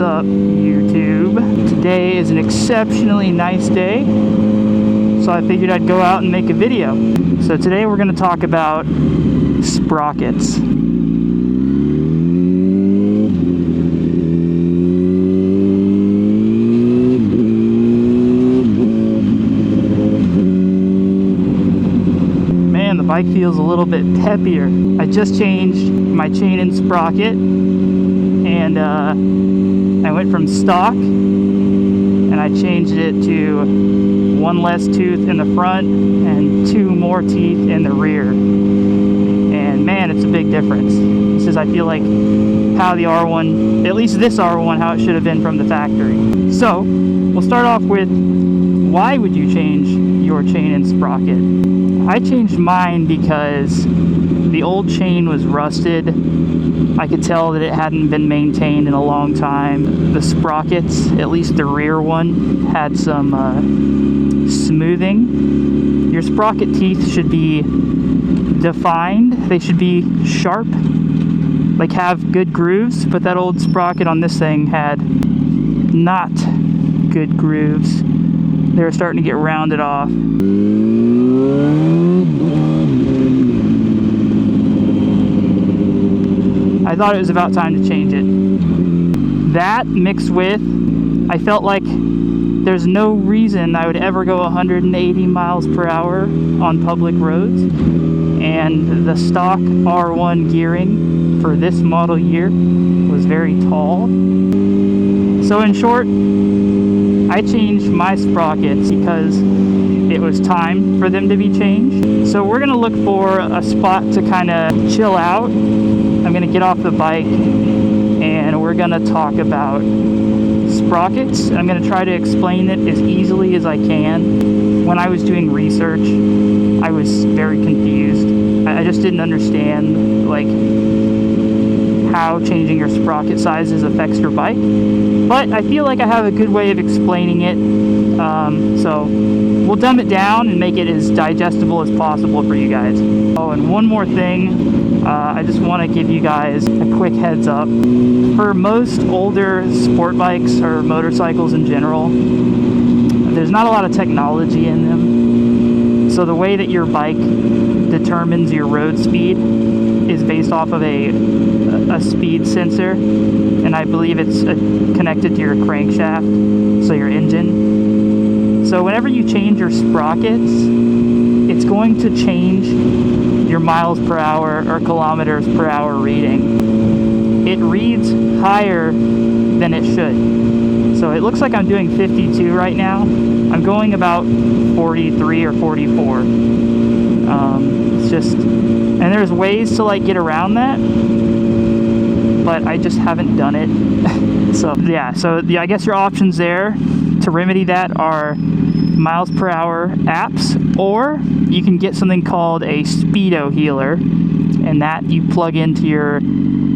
What's up, YouTube? Today is an exceptionally nice day, so I figured I'd go out and make a video. So today we're going to talk about sprockets. Man, the bike feels a little bit peppier. I just changed my chain and sprocket, and I went from stock and I changed it to one less tooth in the front and two more teeth in the rear. And man, it's a big difference. This is, I feel like, how the R1, at least this R1, how it should have been from the factory. So we'll start off with, why would you change your chain and sprocket? I changed mine because the old chain was rusted. I could tell that it hadn't been maintained in a long time. The sprockets, at least the rear one, had some smoothing. Your sprocket teeth should be defined. They should be sharp, like have good grooves, but that old sprocket on this thing had not good grooves. They were starting to get rounded off. I thought it was about time to change it. That mixed with, I felt like there's no reason I would ever go 180 miles per hour on public roads, and the stock R1 gearing for this model year was very tall. So in short, I changed my sprockets because it was time for them to be changed. So we're gonna look for a spot to kind of chill out. I'm gonna get off the bike and we're gonna talk about sprockets. I'm gonna try to explain it as easily as I can. When I was doing research, I was very confused. I just didn't understand like how changing your sprocket sizes affects your bike. But I feel like I have a good way of explaining it. So we'll dumb it down and make it as digestible as possible for you guys. Oh, and one more thing. I just want to give you guys a quick heads up. For most older sport bikes or motorcycles in general, there's not a lot of technology in them. So the way that your bike determines your road speed is based off of a speed sensor, and I believe it's connected to your crankshaft, so your engine. So whenever you change your sprockets, it's going to change your miles per hour or kilometers per hour reading. It reads higher than it should. So it looks like I'm doing 52 right now. I'm going about 43 or 44. It's just, and there's ways to like get around that, but I just haven't done it. So yeah, I guess your options there to remedy that are miles per hour apps, or you can get something called a speedo healer, and that you plug into your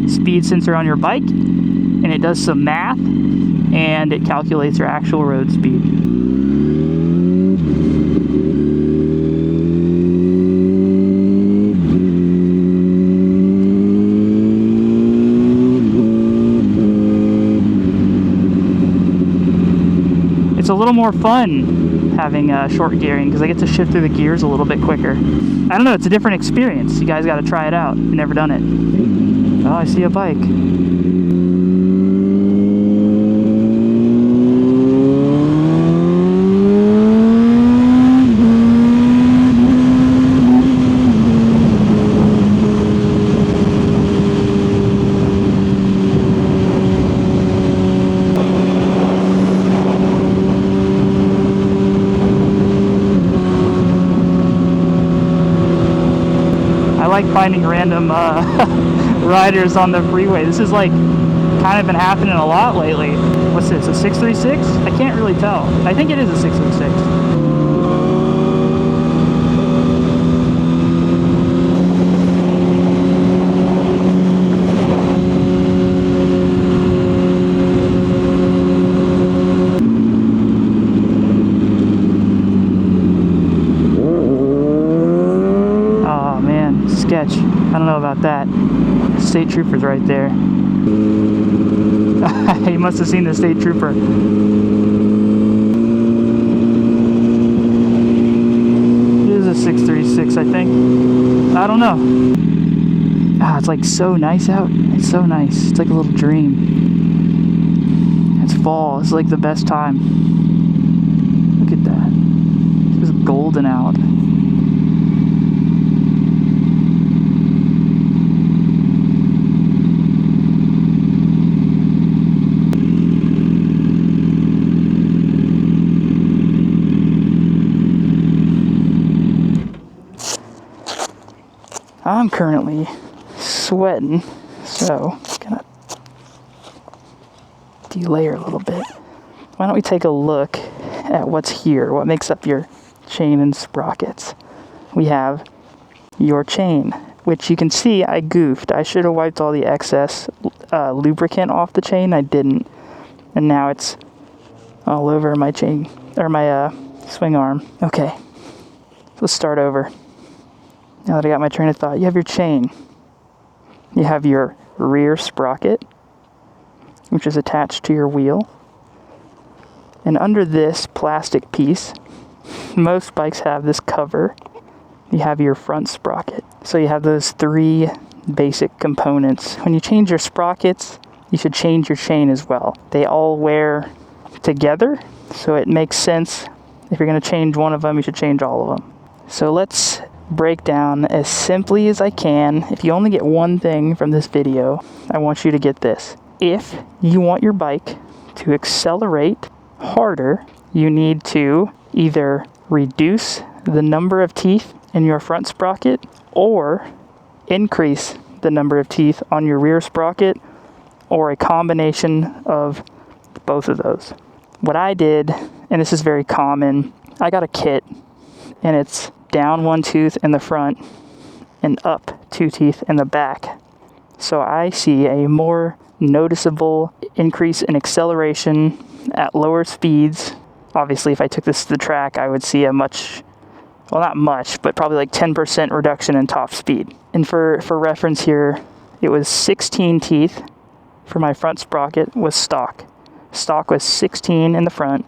speed sensor on your bike, and it does some math, and it calculates your actual road speed. It's a little more fun having short gearing because I get to shift through the gears a little bit quicker. I don't know, it's a different experience. You guys got to try it out if you've never done it. Oh, I see a bike. I like finding random riders on the freeway. This is like kind of been happening a lot lately. What's this, a 636? I can't really tell. I think it is a 636. sketch. I don't know about that. State trooper's right there. He must have seen the state trooper. It is a 636, I think. I don't know. Ah, it's like so nice out. It's so nice. It's like a little dream. It's fall. It's like the best time. Look at that. It's just golden out. I'm currently sweating, so I'm gonna delayer a little bit. Why don't we take a look at what's here, what makes up your chain and sprockets. We have your chain, which you can see I goofed. I should have wiped all the excess lubricant off the chain. I didn't, and now it's all over my chain, or my swing arm. Okay, let's start over. Now that I got my train of thought, you have your chain. You have your rear sprocket, which is attached to your wheel. And under this plastic piece, most bikes have this cover. You have your front sprocket. So you have those three basic components. When you change your sprockets, you should change your chain as well. They all wear together, so it makes sense. If you're going to change one of them, you should change all of them. So let's break down as simply as I can. If you only get one thing from this video, I want you to get this. If you want your bike to accelerate harder, you need to either reduce the number of teeth in your front sprocket or increase the number of teeth on your rear sprocket, or a combination of both of those. What I did, and this is very common, I got a kit and it's down one tooth in the front and up two teeth in the back. So I see a more noticeable increase in acceleration at lower speeds. Obviously, if I took this to the track, I would see a much, well, not much, but probably like 10% reduction in top speed. And for reference here, it was 16 teeth for my front sprocket was stock. Stock was 16 in the front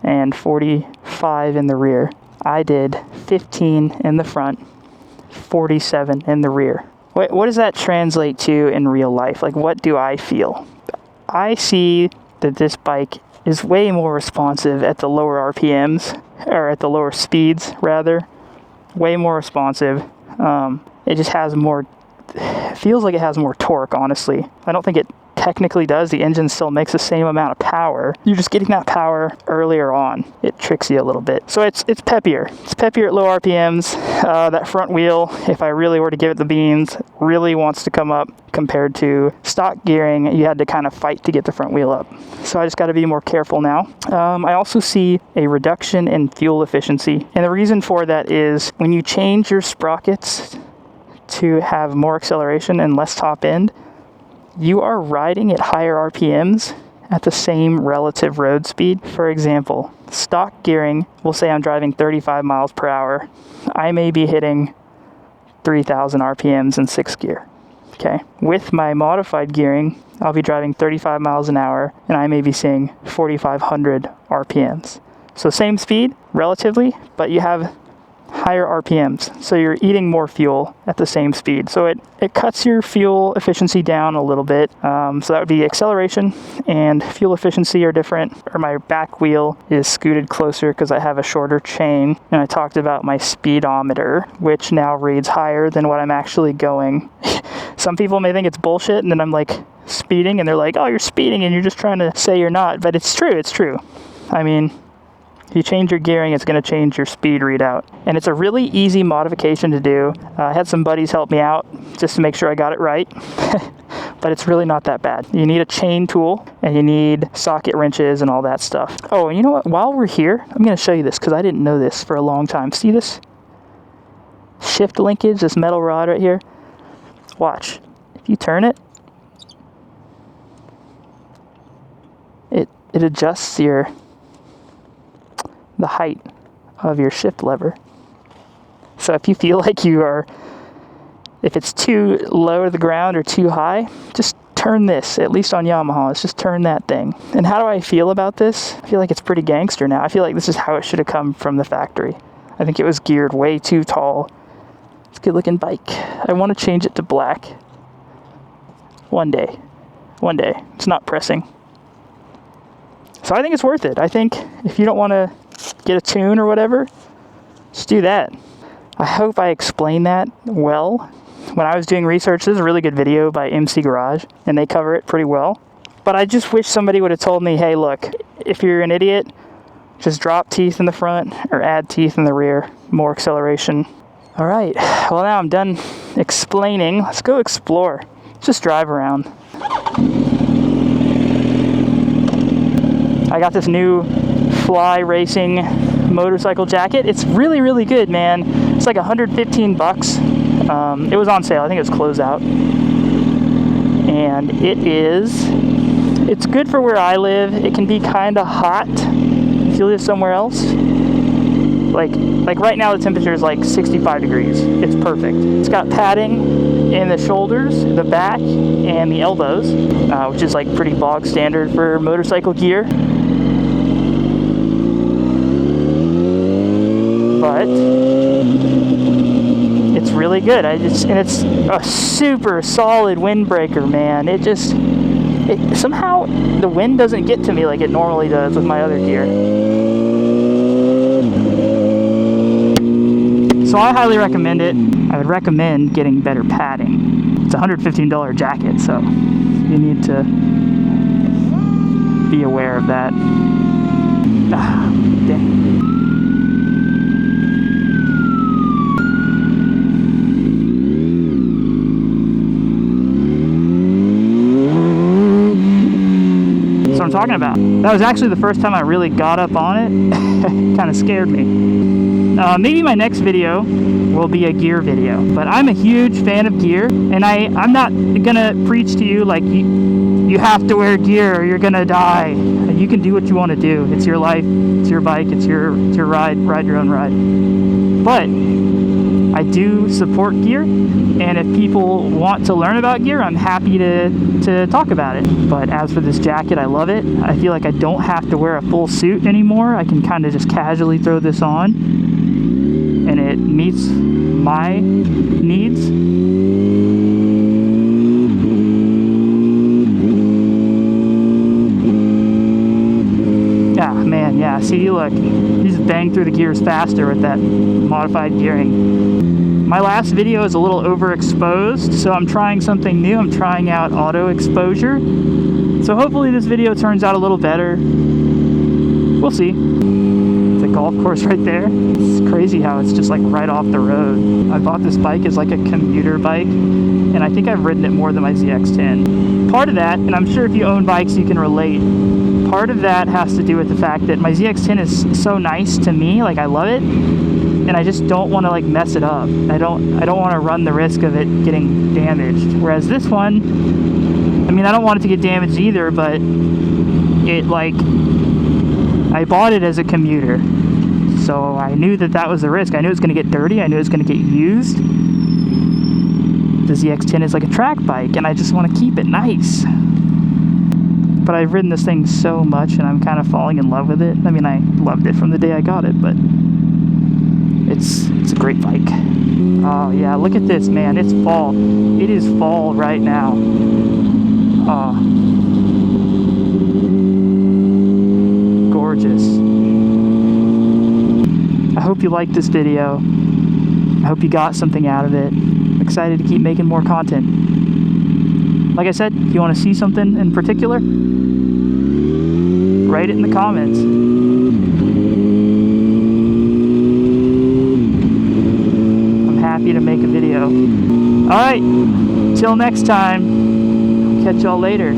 and 45 in the rear. I did 15 in the front, 47 in the rear. What does that translate to in real life? Like, what do I feel? I see that this bike is way more responsive at the lower RPMs, or at the lower speeds, rather. Way more responsive. It just has more, feels like it has more torque, honestly. I don't think it technically does. The engine still makes the same amount of power. You're just getting that power earlier on. It tricks you a little bit. So it's peppier. It's peppier at low RPMs. That front wheel, if I really were to give it the beans, really wants to come up compared to stock gearing. You had to kind of fight to get the front wheel up. So I just got to be more careful now. I also see a reduction in fuel efficiency. And the reason for that is when you change your sprockets to have more acceleration and less top end, you are riding at higher RPMs at the same relative road speed. For example, stock gearing, we'll say I'm driving 35 miles per hour. I may be hitting 3,000 RPMs in 6th gear. Okay. With my modified gearing, I'll be driving 35 miles an hour and I may be seeing 4,500 RPMs. So same speed relatively, but you have higher RPMs, so you're eating more fuel at the same speed. So it cuts your fuel efficiency down a little bit. So that would be acceleration and fuel efficiency are different. Or my back wheel is scooted closer because I have a shorter chain. And I talked about my speedometer, which now reads higher than what I'm actually going. Some people may think it's bullshit, and then I'm like speeding, and they're like, "Oh, you're speeding," and you're just trying to say you're not. But it's true. It's true. I mean, if you change your gearing, it's going to change your speed readout. And it's a really easy modification to do. I had some buddies help me out just to make sure I got it right. But it's really not that bad. You need a chain tool, and you need socket wrenches and all that stuff. Oh, and you know what? While we're here, I'm going to show you this because I didn't know this for a long time. See this? Shift linkage, this metal rod right here. Watch. If you turn it, it adjusts the height of your shift lever. So if you feel like you are If it's too low to the ground or too high, just turn this, at least on Yamaha. Let's just turn that thing. And how do I feel about this? I feel like it's pretty gangster now. I feel like this is how it should have come from the factory. I think it was geared way too tall. It's a good looking bike. I want to change it to black. One day. One day. It's not pressing. So I think it's worth it. I think if you don't want to get a tune or whatever, just do that. I hope I explained that well. When I was doing research, there's a really good video by MC Garage, and they cover it pretty well. But I just wish somebody would have told me, hey, look, if you're an idiot, just drop teeth in the front or add teeth in the rear, more acceleration. All right, well, now I'm done explaining. Let's go explore. Just drive around. I got this new Fly Racing motorcycle jacket. It's really, really good, man. It's like $115. It was on sale. I think it was closeout. And it's good for where I live. It can be kind of hot if you live somewhere else. Like right now the temperature is like 65 degrees. It's perfect. It's got padding in the shoulders, the back, and the elbows, which is like pretty bog standard for motorcycle gear. But it's really good. And it's a super solid windbreaker, man. Somehow the wind doesn't get to me like it normally does with my other gear. So I highly recommend it. I would recommend getting better padding. It's a $115 jacket, so you need to be aware of that. Dang. That's what I'm talking about. That was actually the first time I really got up on it. Kind of scared me. Maybe my next video will be a gear video, but I'm a huge fan of gear, and I'm not gonna preach to you like you have to wear gear or you're gonna die. You can do what you want to do. It's your life, it's your bike, it's your ride your own ride. But I do support gear, and if people want to learn about gear, I'm happy to talk about it. But as for this jacket, I love it. I feel like I don't have to wear a full suit anymore. I can kind of just casually throw this on, and it meets my needs. Yeah, man, yeah. See, look, you just bang through the gears faster with that modified gearing. My last video is a little overexposed, so I'm trying something new. I'm trying out auto exposure. So hopefully this video turns out a little better. We'll see. It's a golf course right there. It's crazy how it's just like right off the road. I bought this bike as like a commuter bike, and I think I've ridden it more than my ZX-10. Part of that, and I'm sure if you own bikes you can relate, part of that has to do with the fact that my ZX-10 is so nice to me, like I love it, and I just don't want to like mess it up. I don't want to run the risk of it getting damaged. Whereas this one, I mean, I don't want it to get damaged either, but it like, I bought it as a commuter, so I knew that was the risk. I knew it was going to get dirty. I knew it was going to get used. The ZX-10 is like a track bike, and I just want to keep it nice. But I've ridden this thing so much, and I'm kind of falling in love with it. I mean, I loved it from the day I got it, but it's a great bike. Oh yeah, look at this, man. It's fall. It is fall right now. Oh, gorgeous. I hope you liked this video. I hope you got something out of it. I'm excited to keep making more content. Like I said, if you want to see something in particular, write it in the comments. I'm happy to make a video. Alright, till next time. Catch y'all later.